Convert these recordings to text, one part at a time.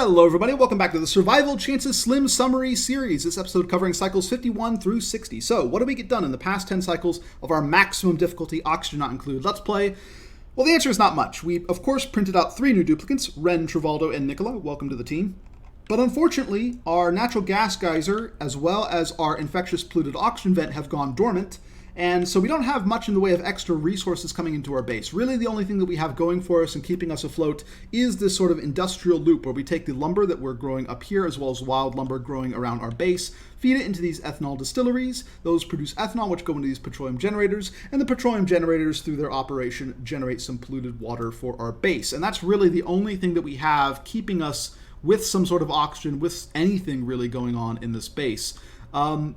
Hello everybody, welcome back to the Survival Chances Slim Summary Series, this episode covering cycles 51 through 60. So, what did we get done in the past 10 cycles of our maximum difficulty, oxygen not included, let's play? Well, the answer is not much. We, of course, printed out 3 new duplicates, Ren, Travaldo, and Nikola. Welcome to the team. But unfortunately, our natural gas geyser, as well as our infectious polluted oxygen vent, have gone dormant. And so we don't have much in the way of extra resources coming into our base. Really, the only thing that we have going for us and keeping us afloat is this sort of industrial loop where we take the lumber that we're growing up here, as well as wild lumber growing around our base, feed it into these ethanol distilleries. Those produce ethanol, which go into these petroleum generators, and the petroleum generators, through their operation, generate some polluted water for our base. And that's really the only thing that we have keeping us with some sort of oxygen, with anything really going on in this base.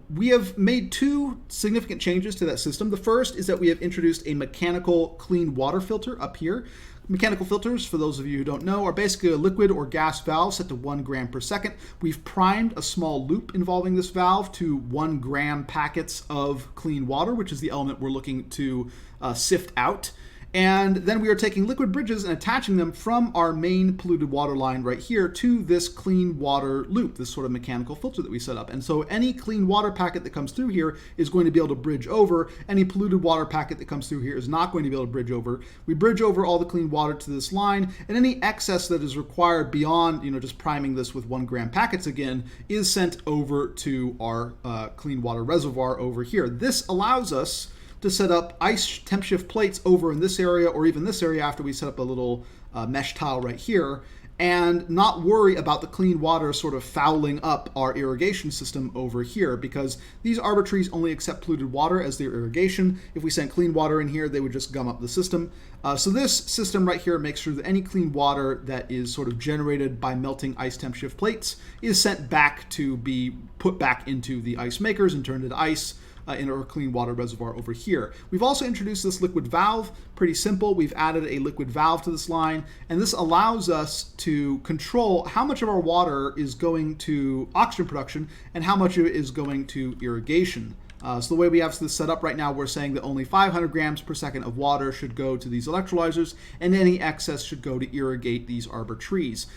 We have made 2 significant changes to that system. The first is that we have introduced a mechanical clean water filter up here. Mechanical filters, for those of you who don't know, are basically a liquid or gas valve set to 1 gram per second. We've primed a small loop involving this valve to 1 gram packets of clean water, which is the element we're looking to sift out. And then we are taking liquid bridges and attaching them from our main polluted water line right here to this clean water loop, this sort of mechanical filter that we set up. And so any clean water packet that comes through here is going to be able to bridge over. Any polluted water packet that comes through here is not going to be able to bridge over. We bridge over all the clean water to this line, and any excess that is required beyond, just priming this with 1 gram packets again, is sent over to our clean water reservoir over here. This allows us to set up ice temp shift plates over in this area or even this area after we set up a little mesh tile right here, and not worry about the clean water sort of fouling up our irrigation system over here, because these arbor trees only accept polluted water as their irrigation. If we sent clean water in here, they would just gum up the system. So this system right here makes sure that any clean water that is sort of generated by melting ice temp shift plates is sent back to be put back into the ice makers and turned into ice in our clean water reservoir over here. We've also introduced this liquid valve. Pretty simple. We've added a liquid valve to this line, and this allows us to control how much of our water is going to oxygen production and how much of it is going to irrigation. So the way we have this set up right now, we're saying that only 500 grams per second of water should go to these electrolyzers, and any excess should go to irrigate these arbor trees.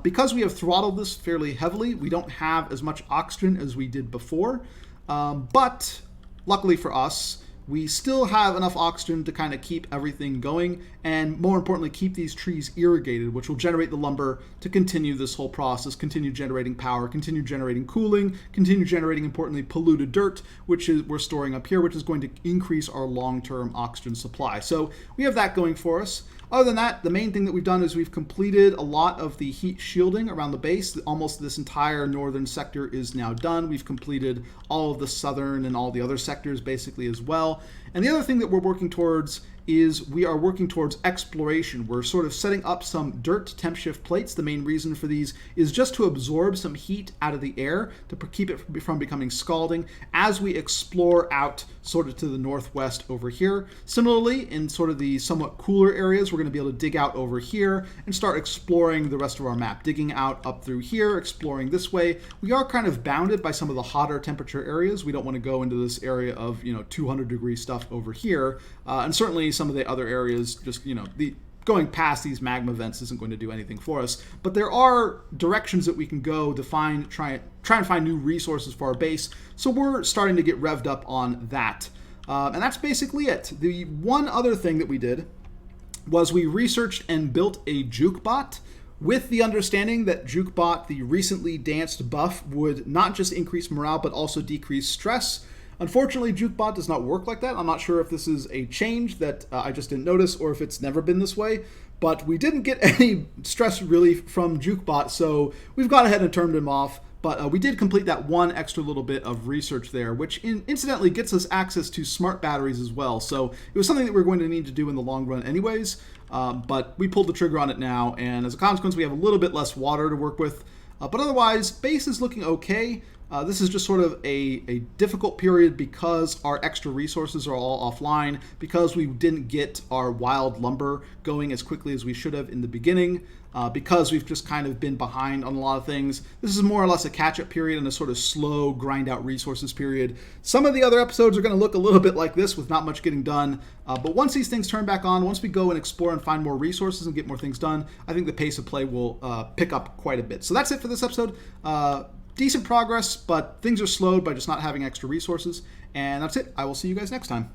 Because we have throttled this fairly heavily, we don't have as much oxygen as we did before, but luckily for us, we still have enough oxygen to kind of keep everything going, and more importantly, keep these trees irrigated, which will generate the lumber to continue this whole process, continue generating power, continue generating cooling, continue generating, importantly, polluted dirt, which we're storing up here, which is going to increase our long-term oxygen supply. So we have that going for us. Other than that, the main thing that we've done is we've completed a lot of the heat shielding around the base. Almost this entire northern sector is now done. We've completed all of the southern and all the other sectors basically as well. And the other thing that we're working towards is we are working towards exploration. We're sort of setting up some dirt temp shift plates. The main reason for these is just to absorb some heat out of the air to keep it from becoming scalding as we explore out sort of to the northwest over here. Similarly, in sort of the somewhat cooler areas, we're going to be able to dig out over here and start exploring the rest of our map. Digging out up through here, exploring this way. We are kind of bounded by some of the hotter temperature areas. We don't want to go into this area of 200-degree stuff over here, and certainly some of the other areas, just going past these magma vents isn't going to do anything for us. But there are directions that we can go to try and find new resources for our base. So we're starting to get revved up on that, and that's basically it. The one other thing that we did was we researched and built a jukebot, with the understanding that jukebot, the recently danced buff, would not just increase morale but also decrease stress. Unfortunately, jukebot does not work like that. I'm not sure if this is a change that I just didn't notice or if it's never been this way, but we didn't get any stress relief from jukebot, so we've gone ahead and turned him off. But we did complete that one extra little bit of research there, which incidentally gets us access to smart batteries as well. So it was something that we're going to need to do in the long run anyways, but we pulled the trigger on it now, and as a consequence, we have a little bit less water to work with. But otherwise, base is looking okay. This is just sort of a difficult period because our extra resources are all offline, because we didn't get our wild lumber going as quickly as we should have in the beginning, because we've just kind of been behind on a lot of things. This is more or less a catch-up period and a sort of slow grind-out resources period. Some of the other episodes are going to look a little bit like this with not much getting done, but once these things turn back on, once we go and explore and find more resources and get more things done, I think the pace of play will pick up quite a bit. So that's it for this episode. Decent progress, but things are slowed by just not having extra resources. And that's it. I will see you guys next time.